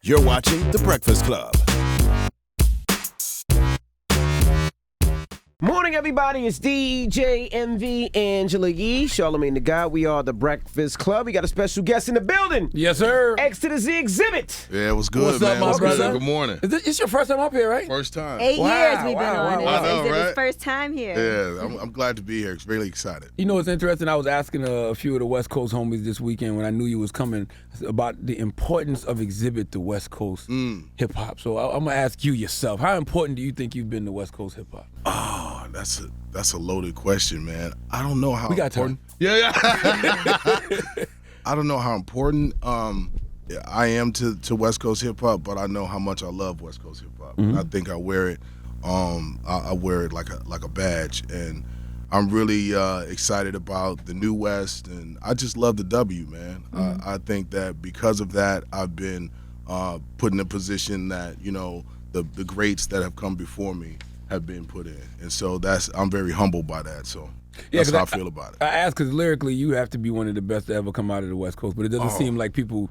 You're watching The Breakfast Club. Morning, everybody. It's DJ MV Angela Yee, Charlamagne the God. We are The Breakfast Club. We got a special guest in the building. Yes, sir. X to the Z Xzibit. Yeah, it was good, What's man. up, my brother? Good morning. It's your first time up here, right? First time. 8 Wow, years we've been wow, on. wow. I know, It's right? his first time here. Yeah, I'm glad to be here. Really excited. You know what's interesting? I was asking a few of the West Coast homies this weekend when I knew you was coming about the importance of Xzibit to West Coast hip hop. So I'm gonna ask you yourself: how important do you think you've been to West Coast hip hop? Oh, that's a loaded question, man. I don't know how We got important. time. Yeah. I don't know how important I am to West Coast hip hop, but I know how much I love West Coast hip hop. I think I wear it. I wear it like a badge, and I'm really excited about the New West, and I just love the W, man. I think that because of that, I've been put in a position that the greats that have come before me have been put in, and so I'm very humbled by that. So that's how I feel about it. I ask because lyrically, you have to be one of the best to ever come out of the West Coast, but it doesn't seem like people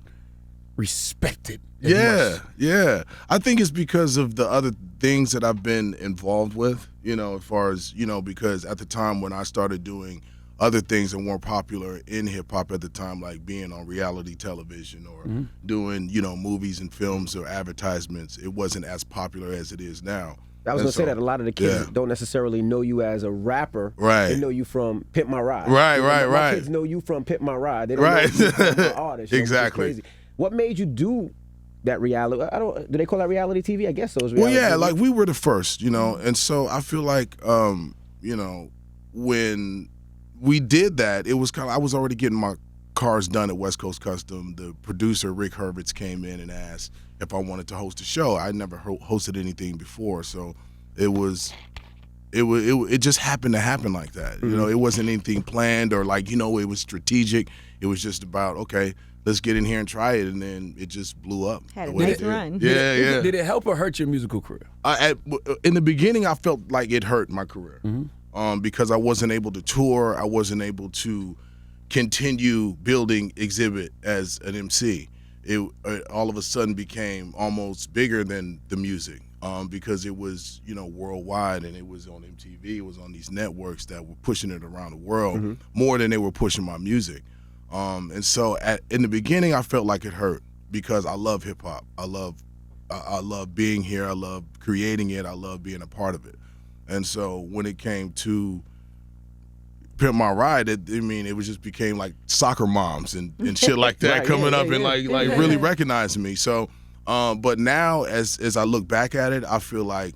respect it. as much. Yeah. I think it's because of the other things that I've been involved with, as far as, because at the time when I started doing other things that weren't popular in hip hop at the time, like being on reality television or doing, movies and films or advertisements, it wasn't as popular as it is now. I was going to say that a lot of the kids don't necessarily know you as a rapper. Right. They know you from Pimp My Ride. Right. My kids know you from Pimp My Ride. They don't know you from an artist. Exactly. Which is crazy. What made you do that reality? Do they call that reality TV? I guess so. Well, yeah, TV. Like we were the first, and so I feel like, when we did that, it was I was already getting my cars done at West Coast Custom. The producer, Rick Hurwitz, came in and asked if I wanted to host a show. I'd never hosted anything before, so it just happened to happen like that. It wasn't anything planned or it was strategic. It was just about, okay, let's get in here and try it, and then it just blew up. Had a nice run. Yeah. Did it help or hurt your musical career? In the beginning, I felt like it hurt my career because I wasn't able to tour. I wasn't able to continue building Xzibit as an MC. It all of a sudden became almost bigger than the music because it was, worldwide, and it was on MTV. It was on these networks that were pushing it around the world more than they were pushing my music. And so in the beginning, I felt like it hurt because I love hip hop. I love being here. I love creating it. I love being a part of it. And so when it came to Pimp My Ride, it just became like soccer moms and shit like that coming up and really recognizing me. So, but now as I look back at it, I feel like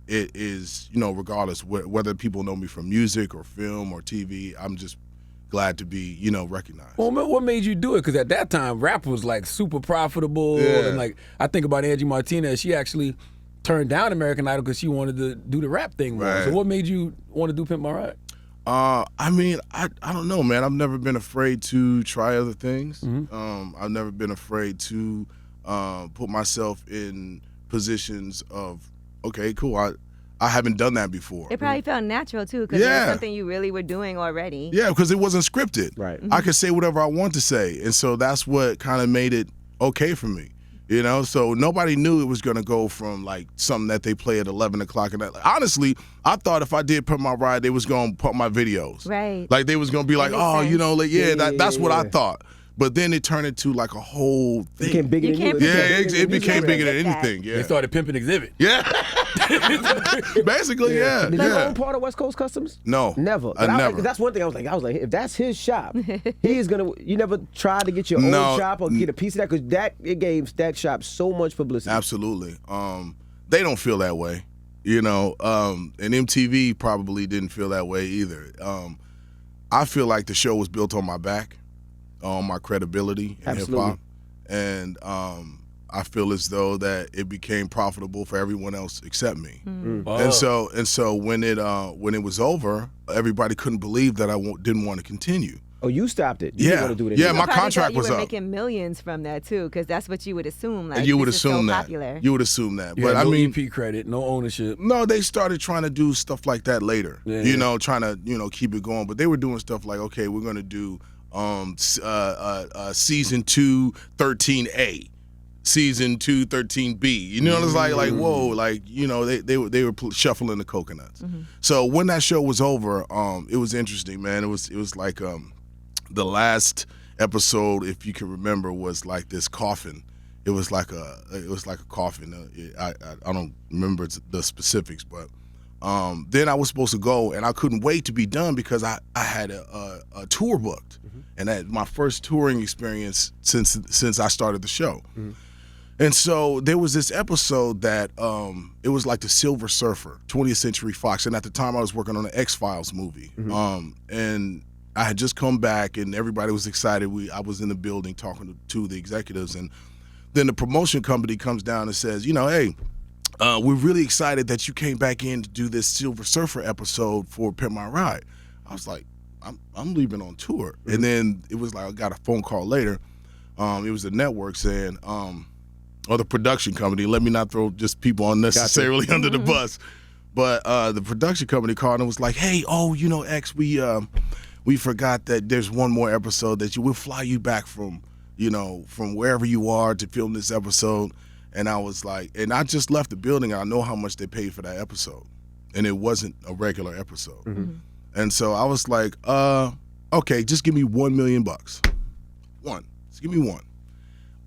it is, regardless whether people know me from music or film or TV, I'm just glad to be, recognized. Well, what made you do it? Because at that time, rap was super profitable. Yeah. And I think about Angie Martinez. She actually turned down American Idol because she wanted to do the rap thing more. Right. So what made you want to do Pimp My Ride? I don't know, man. I've never been afraid to try other things. I've never been afraid to put myself in positions of, okay, cool, I haven't done that before. It probably felt natural, too, because it was something you really were doing already. Yeah, because it wasn't scripted. Right. I could say whatever I want to say, and so that's what kind of made it okay for me. So nobody knew it was going to go from something that they play at 11 o'clock. And honestly, I thought if I did Put My Ride, they was going to put my videos. Right. They was going to be like, oh, that's what I thought. But then it turned into a whole thing. It became bigger than you. It became bigger than anything. Yeah. They started pimping Xzibit. Yeah. Basically, yeah. Did you own part of West Coast Customs? No. Never. Never. That's one thing I was like, if that's his shop, he's gonna. You never tried to get your own shop or get a piece of that because it gave that shop so much publicity. Absolutely. They don't feel that way, and MTV probably didn't feel that way either. I feel like the show was built on my back, on my credibility in hip hop, and I feel as though that it became profitable for everyone else except me. And so when it was over, everybody couldn't believe that I didn't want to continue. Oh, you stopped it. You didn't want to do it anymore. Yeah, my contract was up. You were up. making millions from that too, because that's what you would assume. You would assume so that. Popular. You would assume that. You but had no I mean, EP credit, no ownership. No, they started trying to do stuff like that later. Yeah. Trying to keep it going. But they were doing stuff like, okay, we're going to do season 2, 13A. season 2, 13B. You know, it's like whoa, like they were shuffling the coconuts. So when that show was over, it was interesting, man. It was like the last episode, if you can remember, was like this coffin. It was like a coffin. I don't remember the specifics, but then I was supposed to go, and I couldn't wait to be done because I had a tour booked, and that my first touring experience since I started the show. And so there was this episode that it was like the Silver Surfer, 20th Century Fox, and at the time I was working on an X-Files movie, and I had just come back, and everybody was excited. I was in the building talking to the executives, and then the promotion company comes down and says, hey, we're really excited that you came back in to do this Silver Surfer episode for Pimp My Ride. I was like, I'm leaving on tour. And then it was like I got a phone call later. It was the network saying, or the production company, let me not throw just people unnecessarily under the bus. But the production company called and was like, hey, X, we forgot that there's one more episode that we'll fly you back from wherever you are to film this episode. And I was like, and I just left the building. I know how much they paid for that episode, and it wasn't a regular episode. And so I was like, okay, just give me $1 million. Just give me one.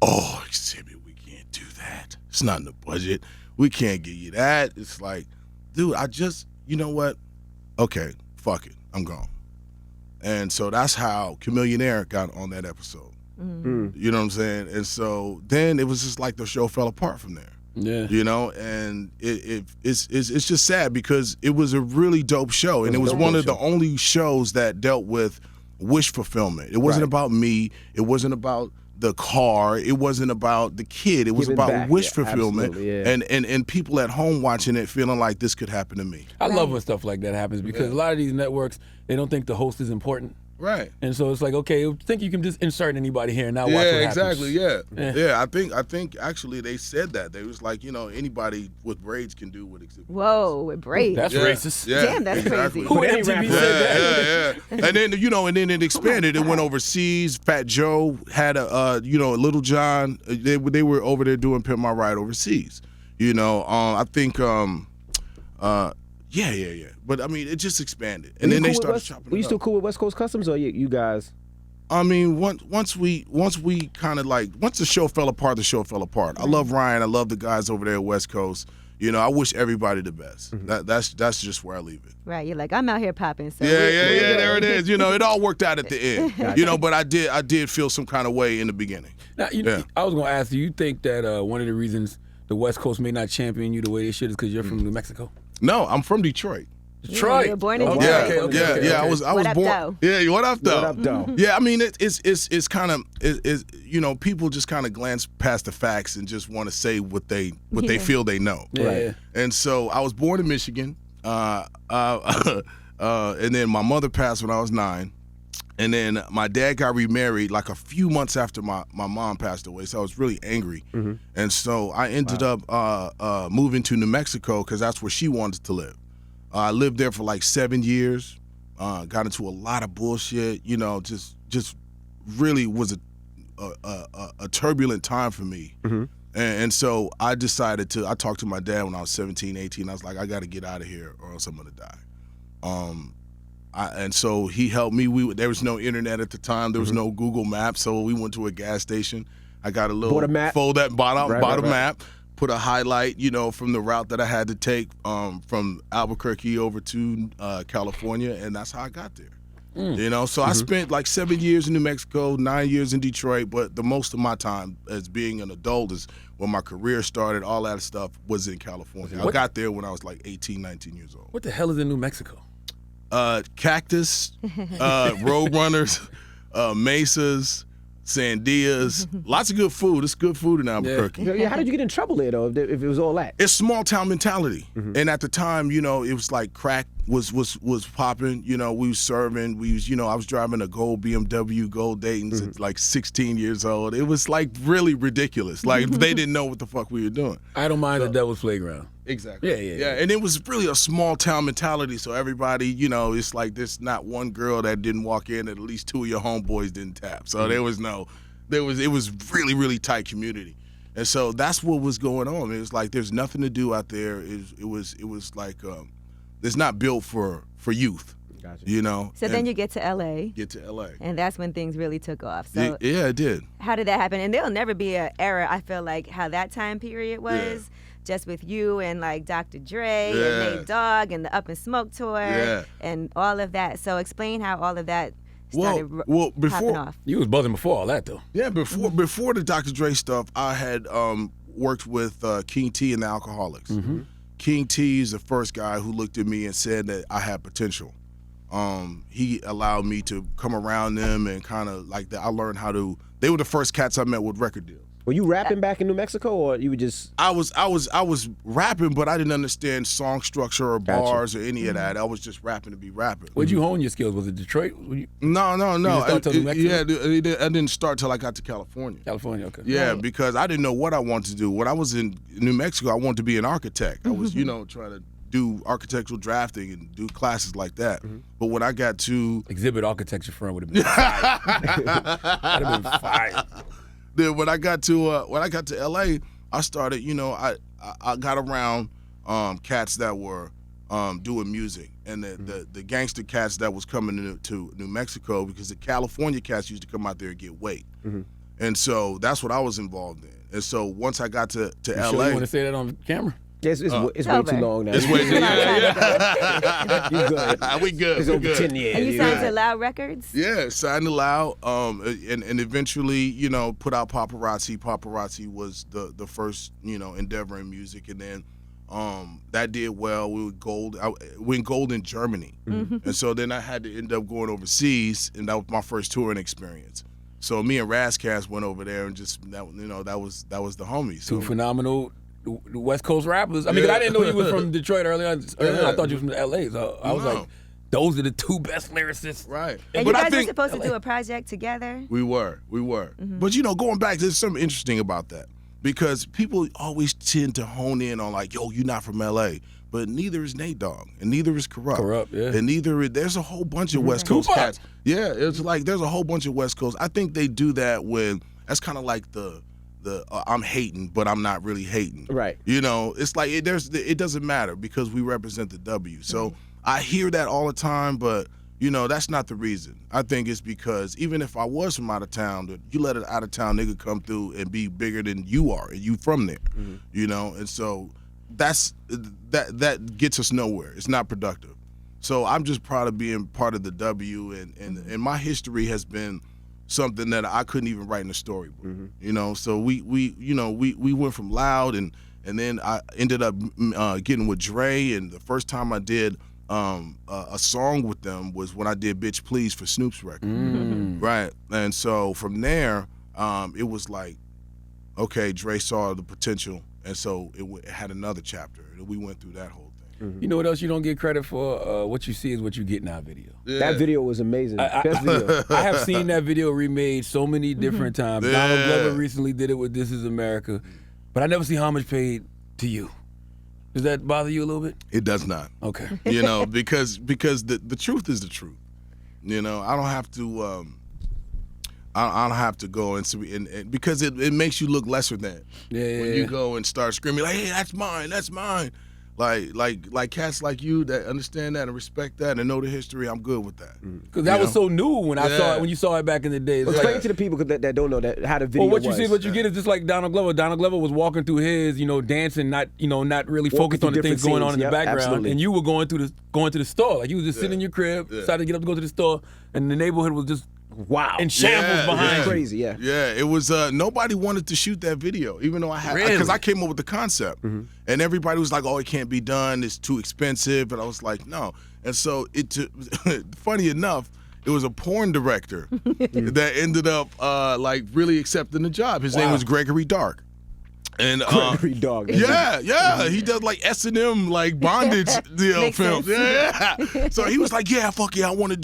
Oh, Xzibit, we can't do that. It's not in the budget. We can't give you that. It's like, dude, you know what? Okay, fuck it. I'm gone. And so that's how Chamillionaire got on that episode. You know what I'm saying? And so then it was just like the show fell apart from there. Yeah. And it's just sad because it was a really dope show, and it was one of the only shows that dealt with wish fulfillment. It wasn't about me. It wasn't about the car. It wasn't about the kid. It was about wish fulfillment, and people at home watching it feeling like this could happen to me. I love when stuff like that happens because a lot of these networks, they don't think the host is important. Right. And so it's like, okay, I think you can just insert anybody here and now watch what happens. Exactly, yeah. I think actually they said that. They was like, anybody with braids can do what Xzibit. Whoa, with braids. That's racist. Yeah, damn, that's crazy. Who MTV said that? Yeah. And then it expanded. It went overseas. Fat Joe had a Little John. They were over there doing Pimp My Ride overseas. I think yeah. But I mean, it just expanded, and then they started chopping it up. Were you still cool with West Coast Customs, or you guys? I mean, once we kind of once the show fell apart, the show fell apart. I love Ryan. I love the guys over there at West Coast. I wish everybody the best. That's just where I leave it. Right, you're like, I'm out here popping. So yeah, there it is. It all worked out at the end. But I did feel some kind of way in the beginning. Now, I was gonna ask you think that one of the reasons the West Coast may not champion you the way they should is because you're from New Mexico? No, I'm from Detroit. Detroit. You were born in Detroit. Okay. I was born. Though? Yeah, what up though? What up though? Yeah, I mean it's kind of people just kind of glance past the facts and just want to say what they feel they know. Right. And so I was born in Michigan, and then my mother passed when I was 9. And then my dad got remarried like a few months after my mom passed away, so I was really angry. And so I ended up moving to New Mexico because that's where she wanted to live. I lived there for like 7 years, got into a lot of bullshit, just really was a turbulent time for me. And so I decided I talked to my dad when I was 17, 18. I was like, I got to get out of here or else I'm going to die. And so he helped me. There was no internet at the time. There was no Google Maps, so we went to a gas station. I got a little bought a map, put a highlight, from the route that I had to take from Albuquerque over to California, and that's how I got there. So I spent like 7 years in New Mexico, 9 years in Detroit, but the most of my time as being an adult is when my career started, all that stuff was in California. I got there when I was like 18, 19 years old. What the hell is in New Mexico? Cactus, road runners, mesas, sandias, lots of good food. It's good food in Albuquerque. Yeah, how did you get in trouble there though? If it was all that? It's small town mentality, and at the time, it was like crack was popping. We was serving. I was driving a gold BMW, gold Dayton's at like 16 years old. It was like really ridiculous. Like they didn't know what the fuck we were doing. I don't mind the devil's playground. Exactly. Yeah. And it was really a small town mentality. So everybody, it's like there's not one girl that didn't walk in that at least 2 of your homeboys didn't tap. So it was really, really tight community. And so that's what was going on. It was like there's nothing to do out there. It was like it's not built for youth. Gotcha. You know. So then you get to LA. Get to LA. And that's when things really took off. So yeah, it did. How did that happen? And there'll never be an era, I feel like, how that time period was. Just with you and like Dr. Dre and Nate Dogg and the Up and Smoke tour and all of that. So explain how all of that started popping off. You was buzzing before all that, though. Yeah, before the Dr. Dre stuff, I had worked with King T and the Alcoholics. Mm-hmm. King T is the first guy who looked at me and said that I had potential. He allowed me to come around them and kind of like that. I learned how to. They were the first cats I met with record deals. Were you rapping back in New Mexico, or you were just? I was rapping, but I didn't understand song structure or bars or any of that. I was just rapping to be rapping. Where'd you hone your skills? Was it Detroit? No. You didn't start till New Mexico? I didn't start till I got to California. California, okay. Yeah, because I didn't know what I wanted to do. When I was in New Mexico, I wanted to be an architect. I was, trying to do architectural drafting and do classes like that. But when I got to Xzibit architecture firm would have been fire. That'd have been fire. Then when I got to LA, I started, I got around cats that were doing music, and the gangster cats that was coming to New Mexico, because the California cats used to come out there and get weight. And so that's what I was involved in. And so once I got to You LA, sure you want to say that on camera? It's way too long now. it's way too You good? We good. It's we over good. 10 years. And you signed to Loud Records? Yeah, signed to Loud, and eventually, put out Paparazzi. Paparazzi was the first, endeavor in music, and then that did well. We went gold in Germany, and so then I had to end up going overseas, and that was my first touring experience. So me and Razcast went over there, and just that was the homies. Two phenomenal the West Coast rappers. I mean, 'cause I didn't know you was from Detroit earlier on. I thought you was from LA. So I was like, those are the two best lyricists. Right. And you guys were supposed to do a project together? We were. But going back, there's something interesting about that. Because people always tend to hone in on like, yo, you're not from LA. But neither is Nate Dogg, and neither is Corrupt. Yeah. And there's a whole bunch of West Coast cats. Yeah, it's like there's a whole bunch of West Coast. I think they do that when, that's kind of like the I'm hating, but I'm not really hating. Right. It's like it doesn't matter because we represent the W. So I hear that all the time, but that's not the reason. I think it's because even if I was from out of town, you let an out of town nigga come through and be bigger than you are, and you from there. And so that gets us nowhere. It's not productive. So I'm just proud of being part of the W, and my history has been something that I couldn't even write in a storybook. So we went from Loud, and then I ended up getting with Dre, and the first time I did a song with them was when I did Bitch Please for Snoop's record. Right. And so from there, it was like, okay, Dre saw the potential, and so it had another chapter, and we went through that whole thing. You know what else you don't get credit for? What you see is what you get in our video. Yeah. That video was amazing. Best video. I have seen that video remade so many different times. Yeah. Donald Glover recently did it with This Is America, but I never see homage paid to you. Does that bother you a little bit? It does not. Okay. Because the truth is the truth. I don't have to. I don't have to go and because it makes you look lesser than. Yeah. When you go and start screaming like, "Hey, that's mine, that's mine." Like cats like you that understand that and respect that and know the history, I'm good with that. Because that was so new when I saw it, when you saw it back in the day. Explain to the people that don't know that how the video what was. you see, what you get is just like Donald Glover. Donald Glover was walking through his, dancing, not really focused on the things going on in the background. Absolutely. And you were going to the store. Like you was just sitting in your crib, decided to get up to go to the store, and the neighborhood was just in shambles behind you. Crazy, yeah. Yeah, it was. Nobody wanted to shoot that video, even though I had, because I came up with the concept, and everybody was like, "Oh, it can't be done. It's too expensive." And I was like, "No." And so funny enough, it was a porn director that ended up really accepting the job. His name was Gregory Dark. And Gregory Dog. Yeah. He does like S&M bondage films. Yeah. So he was like, "Yeah, fuck yeah, I want to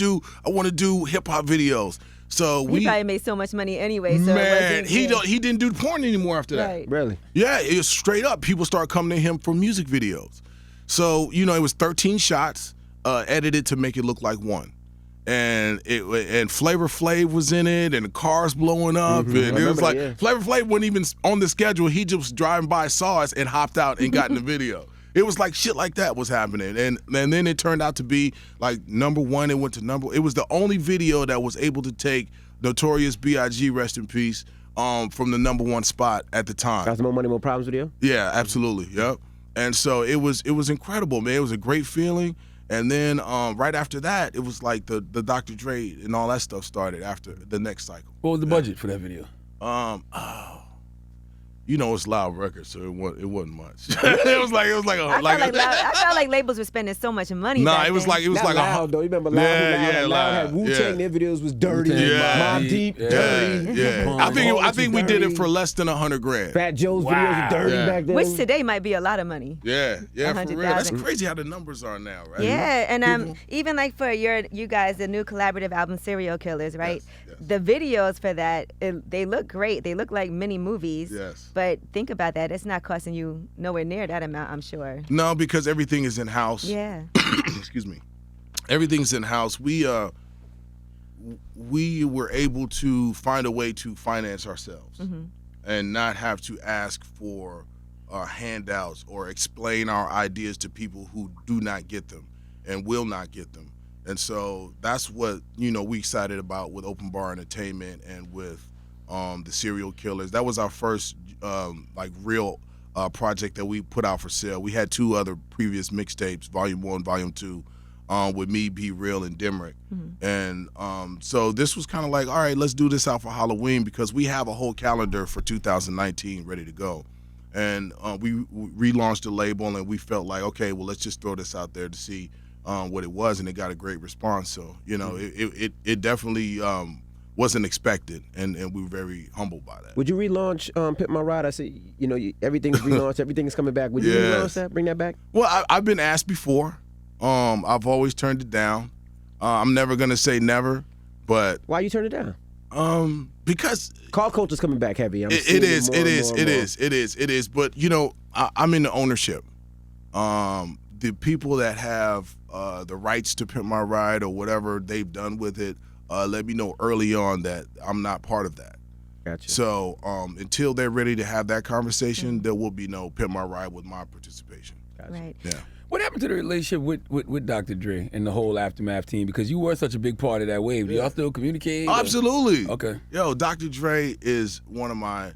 do hip hop videos." So he probably made so much money anyway. So man, he didn't do porn anymore after that. Right. Really? Yeah, it was straight up. People started coming to him for music videos. So it was 13 shots edited to make it look like one. and Flavor Flav was in it, and the cars blowing up, and it was like Flavor Flav wasn't even on the schedule. He just driving by, saw us, and hopped out and got in the video. It was like shit like that was happening, and then it turned out to be like #1. It went to number. It was the only video that was able to take Notorious B.I.G. rest in peace from the #1 spot at the time. That's the More Money, More Problems video? Yeah, absolutely. Yep. And so it was incredible, man. It was a great feeling. And then right after that, it was like the Dr. Dre and all that stuff started after the next cycle. What was the budget for that video? You know, it's Loud Records, so it wasn't much. it was like I felt like labels were spending so much money. Nah, back it was then. like Loud though. You remember Loud? Loud had Wu-Tang. Their videos was dirty. Mobb Deep, dirty. Yeah. I think we did it for less than $100,000. Fat Joe's videos were dirty back then. Which today might be a lot of money. Yeah, for real. That's crazy how the numbers are now, right? Yeah, and even like for you guys, the new collaborative album Serial Killers, right? Yes. The videos for that, they look great. They look like mini movies. Yes. But think about that. It's not costing you nowhere near that amount, I'm sure. No, because everything is in-house. Yeah. Excuse me. Everything's in-house. We were able to find a way to finance ourselves and not have to ask for handouts or explain our ideas to people who do not get them and will not get them. And so that's what, we excited about with Open Bar Entertainment and with the Serial Killers. That was our first real project that we put out for sale. We had 2 other previous mixtapes, Volume 1, Volume 2, with me, Be Real, and Dimrick. And so this was kind of like, all right, let's do this out for Halloween because we have a whole calendar for 2019 ready to go. And we relaunched the label, and we felt like, okay, well, let's just throw this out there to see what it was, and it got a great response. So, it definitely wasn't expected, and we were very humbled by that. Would you relaunch Pimp My Ride? I said, everything's relaunched, everything's coming back. Would you relaunch that, bring that back? Well, I've been asked before. I've always turned it down. I'm never going to say never, but... Why you turn it down? Because... Call culture's coming back heavy. It is. But, I'm in the ownership. The people that have the rights to Pimp My Ride or whatever they've done with it, let me know early on that I'm not part of that. Gotcha. So until they're ready to have that conversation, there will be no Pimp My Ride with my participation. Gotcha. Right. Yeah. What happened to the relationship with Dr. Dre and the whole Aftermath team? Because you were such a big part of that wave. Do y'all still communicate? Absolutely. Okay. Yo, Dr. Dre is one of my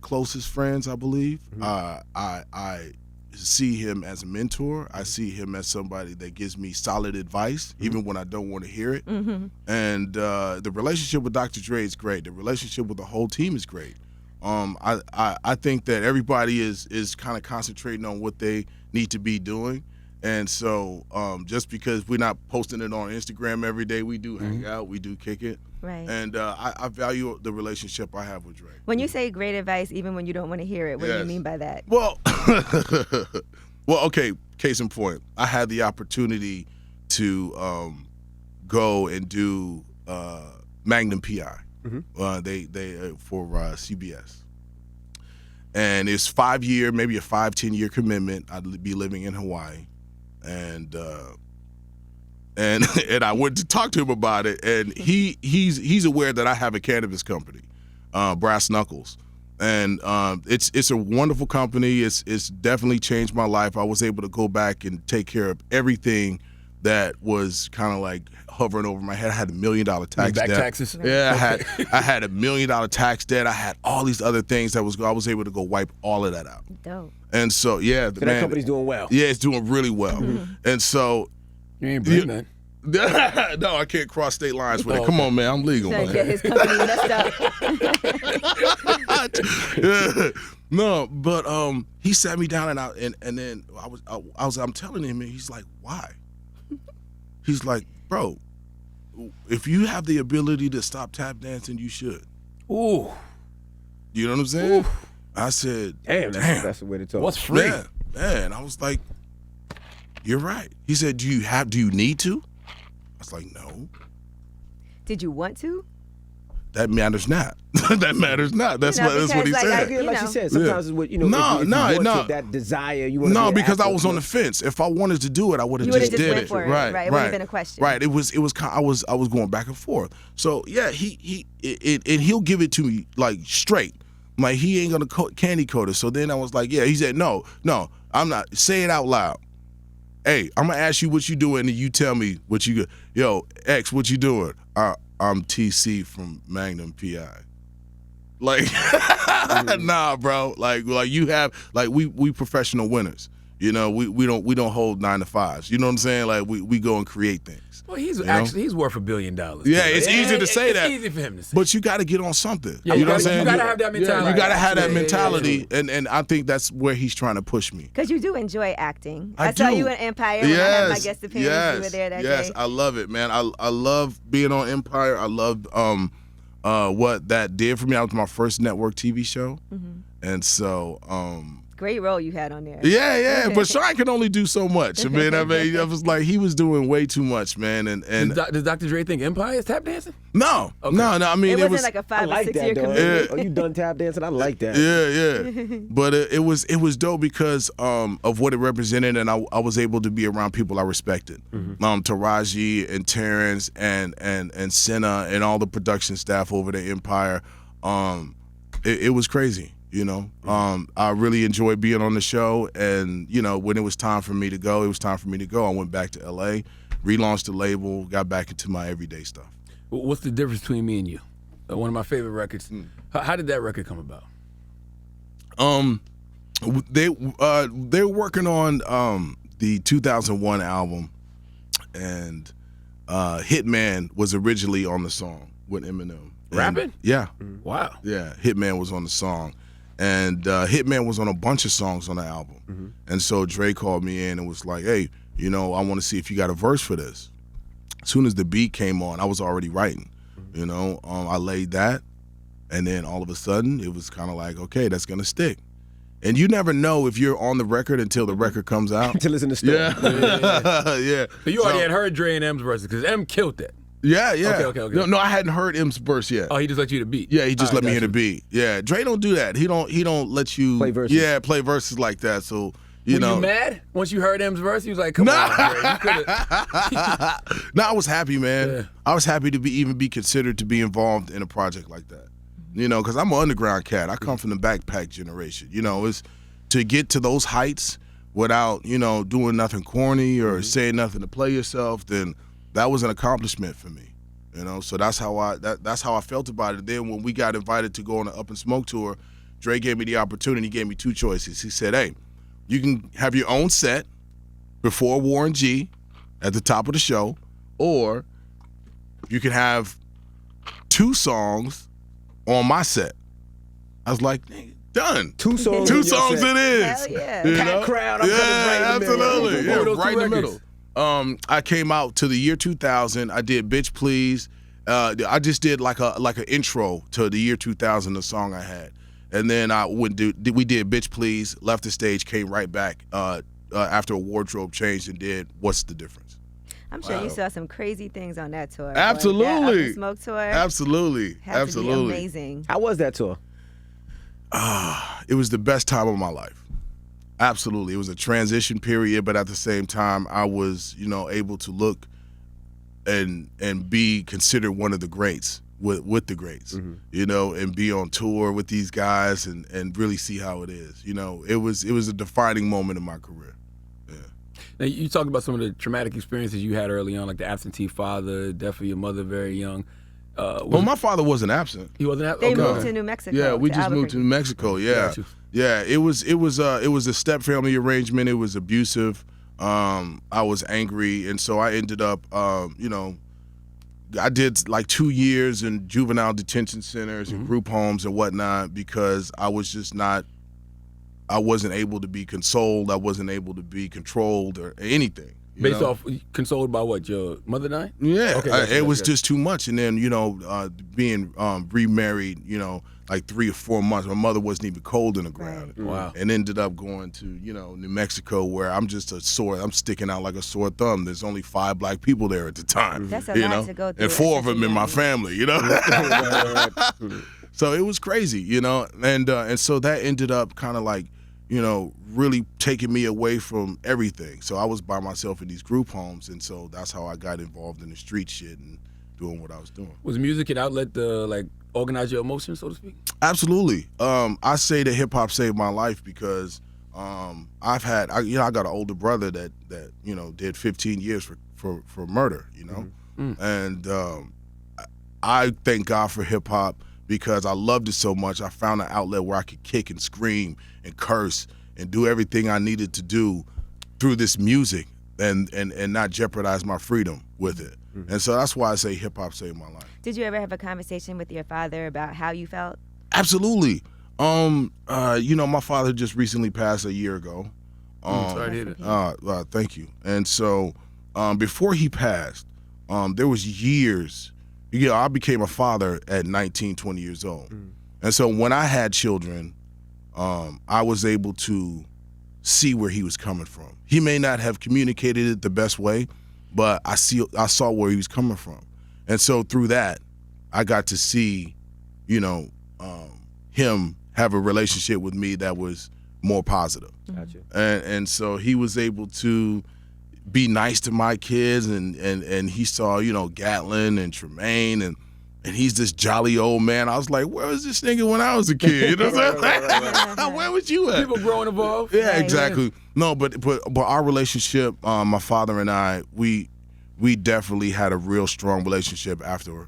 closest friends, I believe. I see him as a mentor. I see him as somebody that gives me solid advice, even when I don't want to hear it. And the relationship with Dr. Dre is great. The relationship with the whole team is great. I think that everybody is kind of concentrating on what they need to be doing. And so just because we're not posting it on Instagram every day, we do hang out, we do kick it. Right. And I value the relationship I have with Dre. When you say great advice, even when you don't want to hear it, what do you mean by that? Well, okay, case in point, I had the opportunity to go and do Magnum PI. They for CBS. And it's 5-year, maybe a 10-year commitment. I'd be living in Hawaii. And I went to talk to him about it, and he's aware that I have a cannabis company, Brass Knuckles, and it's a wonderful company. It's definitely changed my life. I was able to go back and take care of everything that was kind of like hovering over my head. I had $1 million tax debt. Taxes? Yeah, I had $1 million tax debt. I had all these other things I was able to go wipe all of that out. Dope. And so that company's doing well. Yeah, it's doing really well. And so you ain't bring that. No, I can't cross state lines with it. Come on, man, I'm legal. Trying to Man. get his company messed up. No, but he sat me down and then I'm telling him, and he's like, why? He's like, bro, if you have the ability to stop tap dancing, you should. Ooh. You know what I'm saying? Ooh. I said, damn, that's the way to talk. What's free? Yeah, and I was like, you're right. He said, do you need to? I was like, no. Did you want to? that matters not. That matters not. That's what he said. Like she said, sometimes it's what if you that desire. You want no, because I was on the fence. If I wanted to do it, I would have just did it. Right. It would have been a question. Right. It was. I was going back and forth. So yeah, he'll give it to me like straight. Like he ain't gonna candy coat it. So then I was like, yeah. He said, no, I'm not. Say it out loud. Hey, I'm gonna ask you what you doing, and you tell me what you. Yo, X, what you doing? I'm TC from Magnum PI. Like, nah, bro. Like you have we professional winners. You know, we don't hold 9 to 5s. You know what I'm saying? Like we go and create things. Well, he's worth $1 billion. Yeah, it's easy to say that. It's easy for him to say. But you got to get on something. Yeah, you know what I'm saying? You got to have that mentality. You got to have that mentality, and I think that's where he's trying to push me. Because you do enjoy acting. I saw do. you in Empire when I had my guest appearance. You were there that day. Yes, I love it, man. I love being on Empire. I love what that did for me. That was my first network TV show, and so. Great role you had on there. Yeah, but Sean can only do so much. I mean, I was like, he was doing way too much, man. And does Dr. Dre think Empire is tap dancing? No, okay. no. I mean, it wasn't like a 5 or 6 year commitment. Oh, you done tap dancing? I like that. Yeah. But it was dope because of what it represented, and I was able to be around people I respected. Taraji and Terrence and Senna and all the production staff over the Empire. It was crazy. You know, I really enjoyed being on the show, and you know, when it was time for me to go, I went back to LA, relaunched the label, got back into my everyday stuff. What's the difference between me and you? One of my favorite records. How did that record come about? They were working on the 2001 album, and Hitman was originally on the song with Eminem. Rapping? Yeah. Wow. Yeah, Hitman was on the song. And Hitman was on a bunch of songs on the album. And so Dre called me in and was like, hey, you know, I want to see if you got a verse for this. As soon as the beat came on, I was already writing. You know, I laid that. And then all of a sudden, it was kind of like, okay, that's going to stick. And you never know if you're on the record until the record comes out. Until it's in the store. Yeah. So you already had heard Dre and M's verses because M killed that. Yeah. Okay. No, I hadn't heard M's verse yet. Oh, he just let you the beat. Yeah, he just let me hear the beat. Yeah, Dre don't do that. He don't let you play verses. Yeah, play verses like that. So you know. Were you mad once you heard M's verse? He was like, "Come on, Dre, you could've." No, I was happy, man. Yeah. I was happy to even be considered to be involved in a project like that. You know, because I'm an underground cat. I come from the backpack generation. You know, it's to get to those heights without doing nothing corny or saying nothing to play yourself. Then that was an accomplishment for me. You know, so that's how I felt about it. Then when we got invited to go on the Up and Smoke tour, Dre gave me the opportunity. He gave me 2 choices. He said, hey, you can have your own set before Warren G at the top of the show, or you can have 2 songs on my set. I was like, done. 2 songs. 2 songs it is. Hell yeah. Packed crowd. I'm coming right in the middle. Absolutely. Yeah, right in the records? middle. I came out to the year 2000. I did Bitch Please. I just did like an intro to the year 2000, the song I had. And then we did Bitch Please, left the stage, came right back after a wardrobe change and did What's the Difference. I'm sure you saw some crazy things on that tour. Absolutely. That Up and Smoke tour. Absolutely. Had to be amazing. How was that tour? It was the best time of my life. Absolutely. It was a transition period, but at the same time, I was, able to look and be considered one of the greats with the greats, and be on tour with these guys and really see how it is. It was a defining moment in my career. Yeah. Now, you talked about some of the traumatic experiences you had early on, like the absentee father, death of your mother very young. Well, my father wasn't absent. He wasn't absent? They moved to New Mexico. Yeah, we just moved to New Mexico, yeah. Yeah, it was a step family arrangement. It was abusive. I was angry, and so I ended up, I did like 2 years in juvenile detention centers and group homes and whatnot because I wasn't able to be consoled. I wasn't able to be controlled or anything. Based off, consoled by what, your mother dying? Yeah, Okay, it was just too much. And then, being remarried, like 3 or 4 months, my mother wasn't even cold in the ground. Right. Wow. And ended up going to, New Mexico, where I'm just I'm sticking out like a sore thumb. There's only 5 black people there at the time. That's a lot to go through. And 4 of them in my family, So it was crazy, and so that ended up kind of like, really taking me away from everything. So I was by myself in these group homes, and so that's how I got involved in the street shit and doing what I was doing. Was music an outlet to organize your emotions, so to speak? Absolutely. I say that hip hop saved my life because I got an older brother that did 15 years for murder, and I thank God for hip hop because I loved it so much. I found an outlet where I could kick and scream and curse and do everything I needed to do through this music and not jeopardize my freedom with it. And so that's why I say hip hop saved my life. Did you ever have a conversation with your father about how you felt? Absolutely. My father just recently passed a year ago. Sorry to hear that. Thank you. And so before he passed, there was years. I became a father at 19, 20 years old. And so when I had children, I was able to see where he was coming from. He may not have communicated it the best way, but I saw where he was coming from. And so through that, I got to see, him have a relationship with me that was more positive. Gotcha. And so he was able to be nice to my kids, and he saw, Gatlin and Tremaine, and he's this jolly old man. I was like, where was this nigga when I was a kid? Where was you at? People growing involved. Yeah, exactly. No, but our relationship, my father and I, we definitely had a real strong relationship after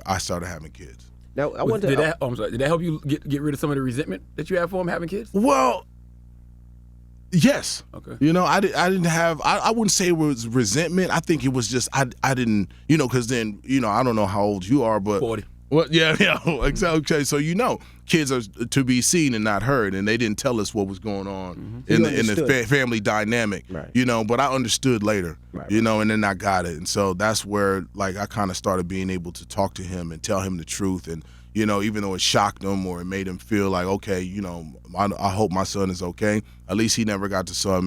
I started having kids. Now I want to. Did that help you get rid of some of the resentment that you had for him having kids? Well, yes. Okay. I didn't have. I wouldn't say it was resentment. I think it was just I didn't. Because then I don't know how old you are, but 40. Well, yeah, exactly. Okay, so kids are to be seen and not heard, and they didn't tell us what was going on in the family dynamic, right. But I understood later, right. And then I got it, and so that's where I kind of started being able to talk to him and tell him the truth, and even though it shocked him or it made him feel like, okay, I hope my son is okay. At least he never got to see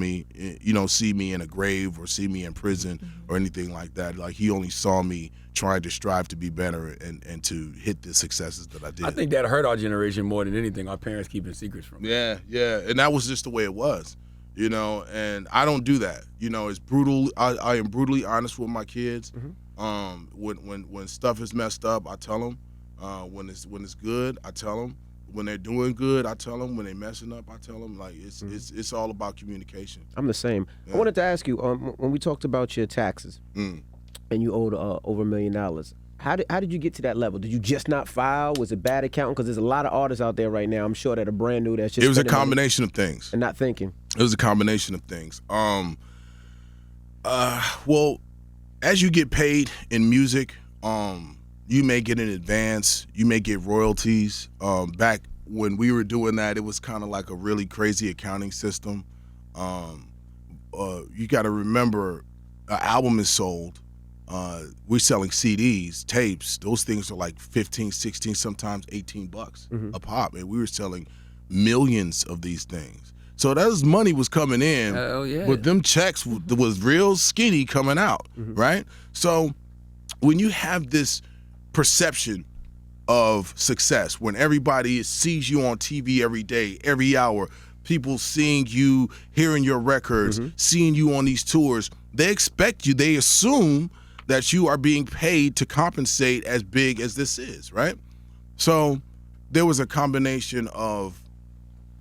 me in a grave or see me in prison or anything like that. Like he only saw me trying to strive to be better and to hit the successes that I did. I think that hurt our generation more than anything. Our parents keeping secrets from us. Yeah, and that was just the way it was, and I don't do that. It's brutal. I am brutally honest with my kids. When stuff is messed up, I tell them. When it's good, I tell them. When they're doing good, I tell them. When they're messing up, I tell them. Like it's all about communication. I'm the same. Yeah. I wanted to ask you when we talked about your taxes, and you owed over $1 million. How did you get to that level? Did you just not file? Was it bad accounting? Because there's a lot of artists out there right now, I'm sure, that are brand new that's just It was a combination of things. And not thinking. It was a combination of things. Well, as you get paid in music, you may get an advance, you may get royalties. Back when we were doing that, it was kind of like a really crazy accounting system. You got to remember, an album is sold. We're selling CDs, tapes. Those things are like 15, 16, sometimes $18 a pop, and we were selling millions of these things. So that money was coming in, but them checks was real skinny coming out, right? So when you have this perception of success, when everybody sees you on TV every day, every hour, people seeing you, hearing your records, seeing you on these tours, they expect you, they assume that you are being paid to compensate as big as this is, right? So there was a combination of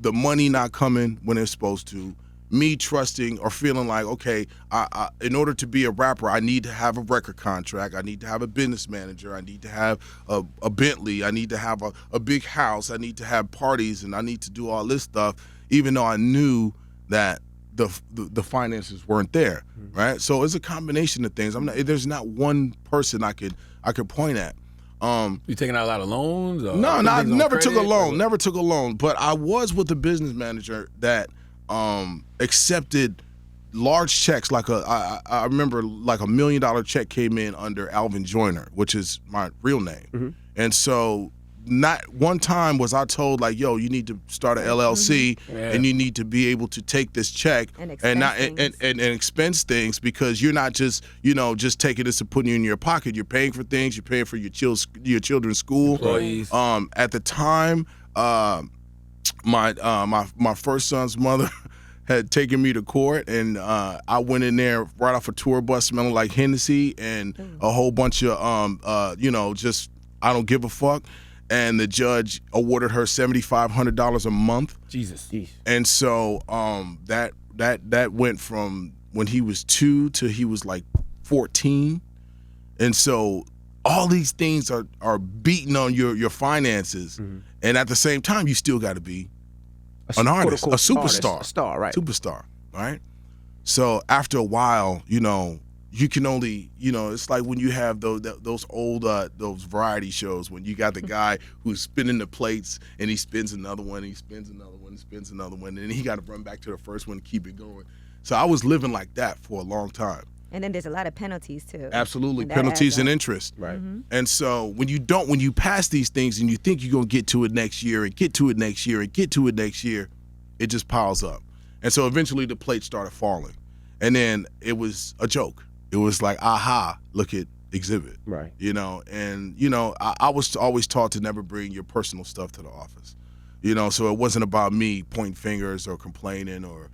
the money not coming when it's supposed to, me trusting or feeling like, okay, I in order to be a rapper, I need to have a record contract, I need to have a business manager, I need to have a Bentley, I need to have a big house, I need to have parties, and I need to do all this stuff, even though I knew that the finances weren't there, right? So it's a combination of things. There's not one person I could point at. You taking out a lot of loans? Or no, I never took a loan. Never took a loan. But I was with a business manager that accepted large checks, like I remember like $1 million check came in under Alvin Joyner, which is my real name. And so not one time was I told like, yo, you need to start an LLC and you need to be able to take this check and expense things, because you're not just, just taking this and putting it in your pocket. You're paying for things. You're paying for your children's school. Employees. At the time, my first son's mother had taken me to court, and I went in there right off a tour bus smelling like Hennessy and a whole bunch of, just I don't give a fuck. And the judge awarded her $7,500 a month. Jesus. And so that went from when he was 2 to he was like 14. And so all these things are beating on your finances. And at the same time, you still got to be an artist, a superstar. Artist, a star, right. Superstar, right? So after a while, you can only, it's like when you have those old those variety shows when you got the guy who's spinning the plates and he spins another one, he spins another one, he spins another one, and then he got to run back to the first one to keep it going. So I was living like that for a long time. And then there's a lot of penalties too. Absolutely, penalties and interest. Right. And so when you pass these things and you think you're gonna get to it next year and get to it next year and get to it next year, it just piles up. And so eventually the plates started falling, and then it was a joke. It was like, aha, look at Xzibit. Right. I was always taught to never bring your personal stuff to the office. So it wasn't about me pointing fingers or complaining or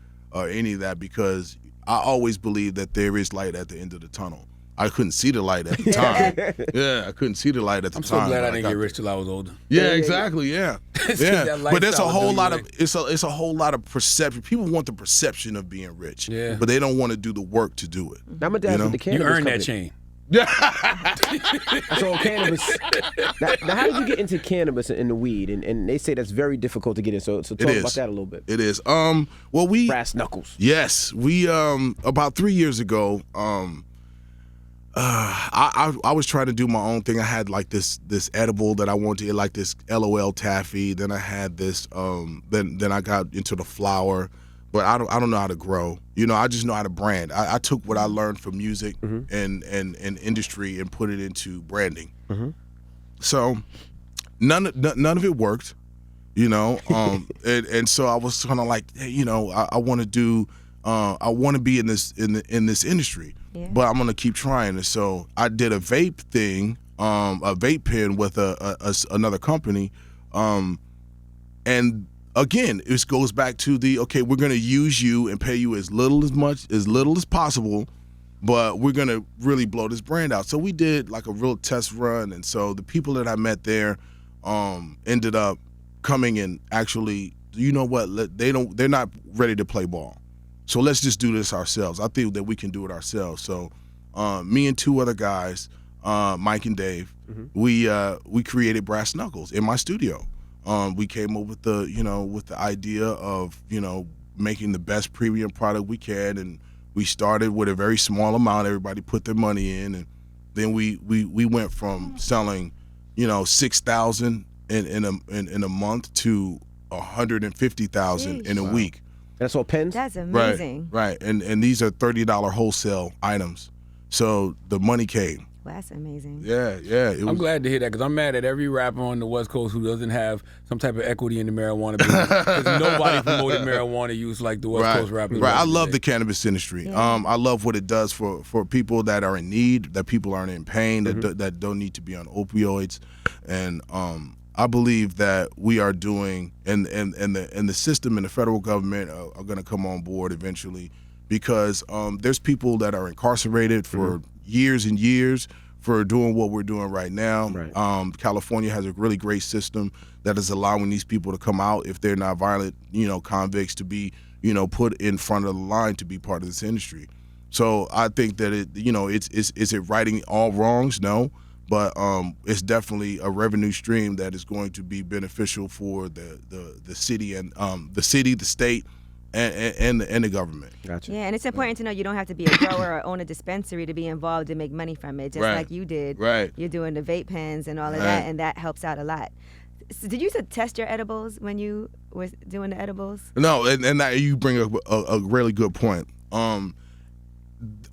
any of that, because I always believed that there is light at the end of the tunnel. I couldn't see the light at the time. I couldn't see the light at the time. I'm so glad I didn't get rich till I was older. Yeah, exactly. Yeah. But there's a whole lot of it's a whole lot of perception. People want the perception of being rich, but they don't want to do the work to do it. Now my dad with the cannabis You earned company. that chain. So cannabis. Now, how did you get into cannabis and the weed? And they say that's very difficult to get in. So talk about that a little bit. It is. Well, we brass knuckles. Yes, we about 3 years ago. I was trying to do my own thing. I had like this edible that I wanted to eat, like this LOL taffy. Then I had this. Then I got into the flower, but I don't know how to grow. I just know how to brand. I took what I learned from music and industry and put it into branding. So none of it worked. And so I was kind of like, hey, I want to do. I want to be in this industry. Yeah. But I'm gonna keep trying. And so I did a vape thing, a vape pen with another company, and again, it goes back to we're gonna use you and pay you as little as possible, but we're gonna really blow this brand out. So we did like a real test run, and so the people that I met there ended up coming and actually, they're not ready to play ball. So let's just do this ourselves. I think that we can do it ourselves. So me and 2 other guys, Mike and Dave, we created Brass Knuckles in my studio. We came up with the idea of making the best premium product we can, and we started with a very small amount. Everybody put their money in, and then we went from selling 6,000 in a month to 150,000 in a week. That's all pens? That's amazing. Right. And these are $30 wholesale items. So the money came. Well, that's amazing. Yeah. I'm glad to hear that, because I'm mad at every rapper on the West Coast who doesn't have some type of equity in the marijuana business, because nobody promoted marijuana use like the West Coast rappers. Right. I love the cannabis industry. Yeah. I love what it does for people that are in need, that people aren't in pain, that don't need to be on opioids, and I believe that we are doing, and the system and the federal government are going to come on board eventually, because there's people that are incarcerated for years and years for doing what we're doing right now. Right. California has a really great system that is allowing these people to come out if they're not violent, convicts, to be, put in front of the line to be part of this industry. So I think that is it righting all wrongs? No. But it's definitely a revenue stream that is going to be beneficial for the city and the state and the government. Gotcha. Yeah, and it's important to know you don't have to be a grower or own a dispensary to be involved and make money from it, just like you did. Right. You're doing the vape pens and all of that, and that helps out a lot. So did you test your edibles when you were doing the edibles? No, and that, you bring up a really good point.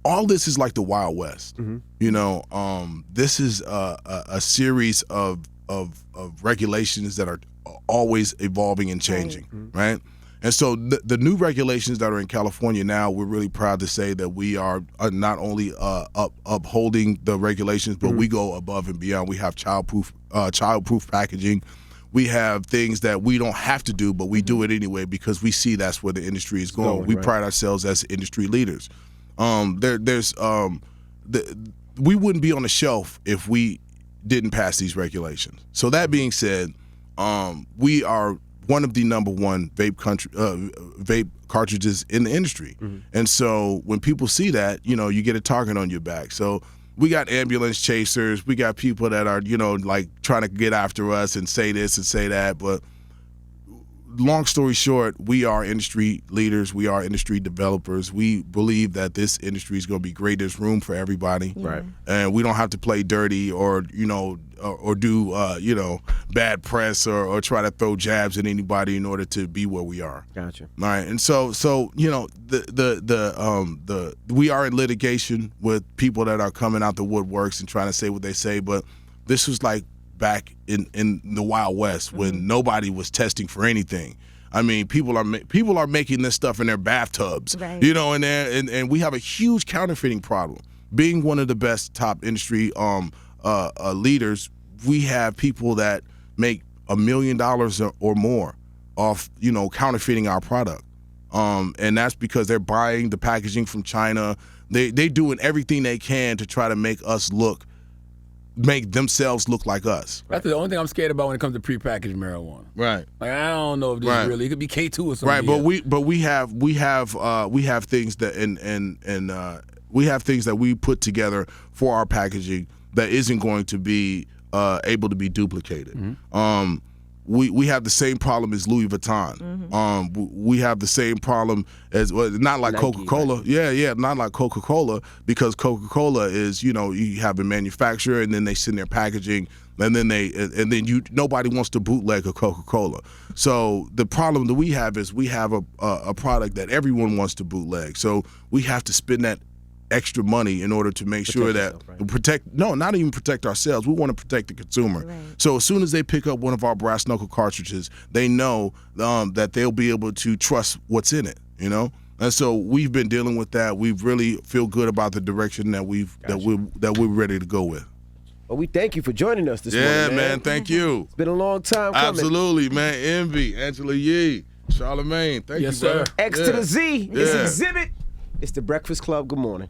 All this is like the Wild West. You know, this is a series of regulations that are always evolving and changing, right? And so the new regulations that are in California now, we're really proud to say that we are not only upholding the regulations, but we go above and beyond. We have childproof packaging. We have things that we don't have to do, but we do it anyway because we see that's where the industry is going. We pride ourselves as industry leaders. We wouldn't be on the shelf if we didn't pass these regulations. So that being said, we are one of the number one vape cartridges in the industry. And so when people see that, you know, you get a target on your back. So we got ambulance chasers. We got people that are, you know, like trying to get after us and say this and say that. But long story short, we are industry leaders. We are industry developers. We believe that this industry is going to be great. There's room for everybody. Right. And we don't have to play dirty or, you know, or do, you know, bad press or try to throw jabs at anybody in order to be where we are. Gotcha. All right. And so you know, we are in litigation with people that are coming out the woodworks and trying to say what they say. But this was like back in the Wild West when nobody was testing for anything. I mean, people are making this stuff in their bathtubs, you know, and we have a huge counterfeiting problem. Being one of the best top industry leaders, we have people that make $1 million or more off, you know, counterfeiting our product, and that's because they're buying the packaging from China. They doing everything they can to try to make themselves look like us. That's the only thing I'm scared about when it comes to prepackaged marijuana. Right. Like I don't know if this is really. It could be K2 or something. Right. But we have things that we have things that we put together for our packaging that isn't going to be able to be duplicated. We have the same problem as Louis Vuitton. We have the same problem as not like Nike, Coca-Cola. right? Yeah, not like Coca-Cola, because Coca-Cola is, you know, you have a manufacturer and then they send their packaging and then nobody wants to bootleg a Coca-Cola. So the problem that we have is we have a product that everyone wants to bootleg. So we have to spend that extra money in order to make sure that not even protect ourselves. We want to protect the consumer. Right. So as soon as they pick up one of our brass knuckle cartridges, they know that they'll be able to trust what's in it, you know? And so we've been dealing with that. We really feel good about the direction that we're ready to go with. Well, we thank you for joining us this morning, man. Yeah, man, thank you. It's been a long time coming. Absolutely, man. Envy, Angela Yee, Charlamagne, thank you, sir. bro. X to the Z. It's Xzibit. It's the Breakfast Club. Good morning.